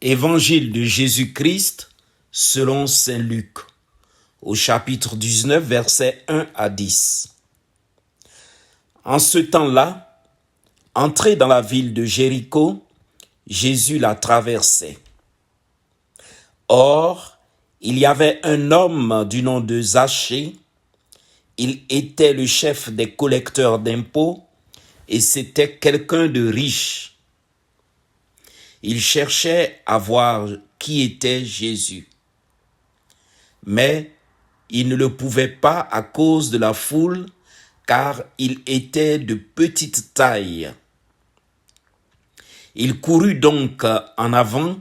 Évangile de Jésus-Christ selon saint Luc, au chapitre 19, versets 1 à 10. En ce temps-là, entré dans la ville de Jéricho, Jésus la traversait. Or, il y avait un homme du nom de Zachée. Il était le chef des collecteurs d'impôts et c'était quelqu'un de riche. Il cherchait à voir qui était Jésus. Mais il ne le pouvait pas à cause de la foule, car il était de petite taille. Il courut donc en avant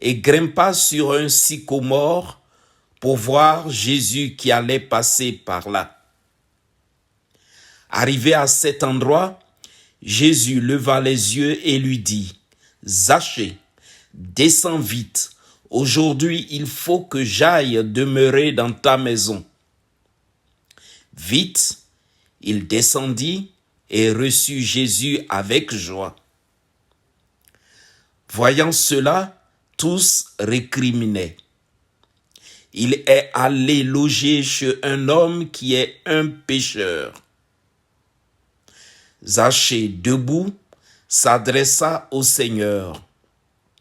et grimpa sur un sycomore pour voir Jésus qui allait passer par là. Arrivé à cet endroit, Jésus leva les yeux et lui dit, « Zachée, descends vite. Aujourd'hui, il faut que j'aille demeurer dans ta maison. » Vite, il descendit et reçut Jésus avec joie. Voyant cela, tous récriminaient. Il est allé loger chez un homme qui est un pécheur. Zachée, debout, s'adressa au Seigneur.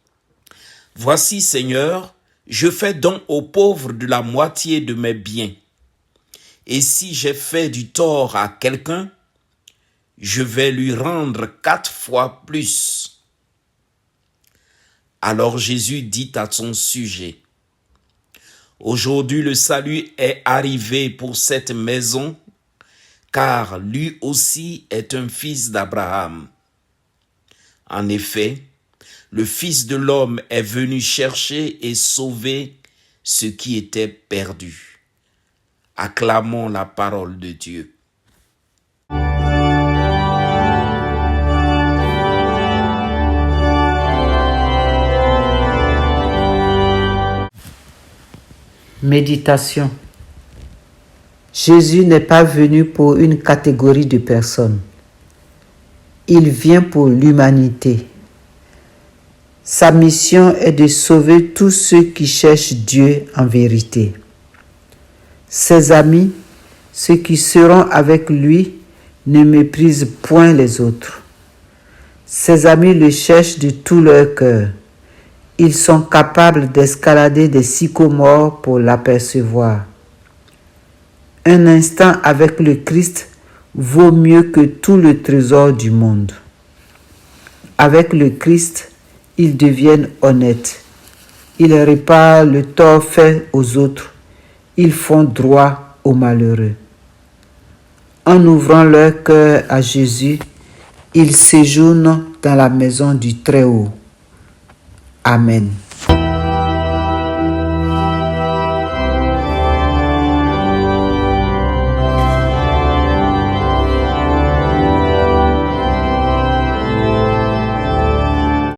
« Voici, Seigneur, je fais don aux pauvres de la moitié de mes biens. Et si j'ai fait du tort à quelqu'un, je vais lui rendre 4 fois plus. » Alors Jésus dit à son sujet, « Aujourd'hui le salut est arrivé pour cette maison, car lui aussi est un fils d'Abraham. En effet, le Fils de l'homme est venu chercher et sauver ce qui était perdu. » Acclamons la parole de Dieu. Méditation. Jésus n'est pas venu pour une catégorie de personnes. Il vient pour l'humanité. Sa mission est de sauver tous ceux qui cherchent Dieu en vérité. Ses amis, ceux qui seront avec lui, ne méprisent point les autres. Ses amis le cherchent de tout leur cœur. Ils sont capables d'escalader des sycomores pour l'apercevoir. Un instant avec le Christ vaut mieux que tout le trésor du monde. Avec le Christ, ils deviennent honnêtes. Ils réparent le tort fait aux autres. Ils font droit aux malheureux. En ouvrant leur cœur à Jésus, ils séjournent dans la maison du Très-Haut. Amen.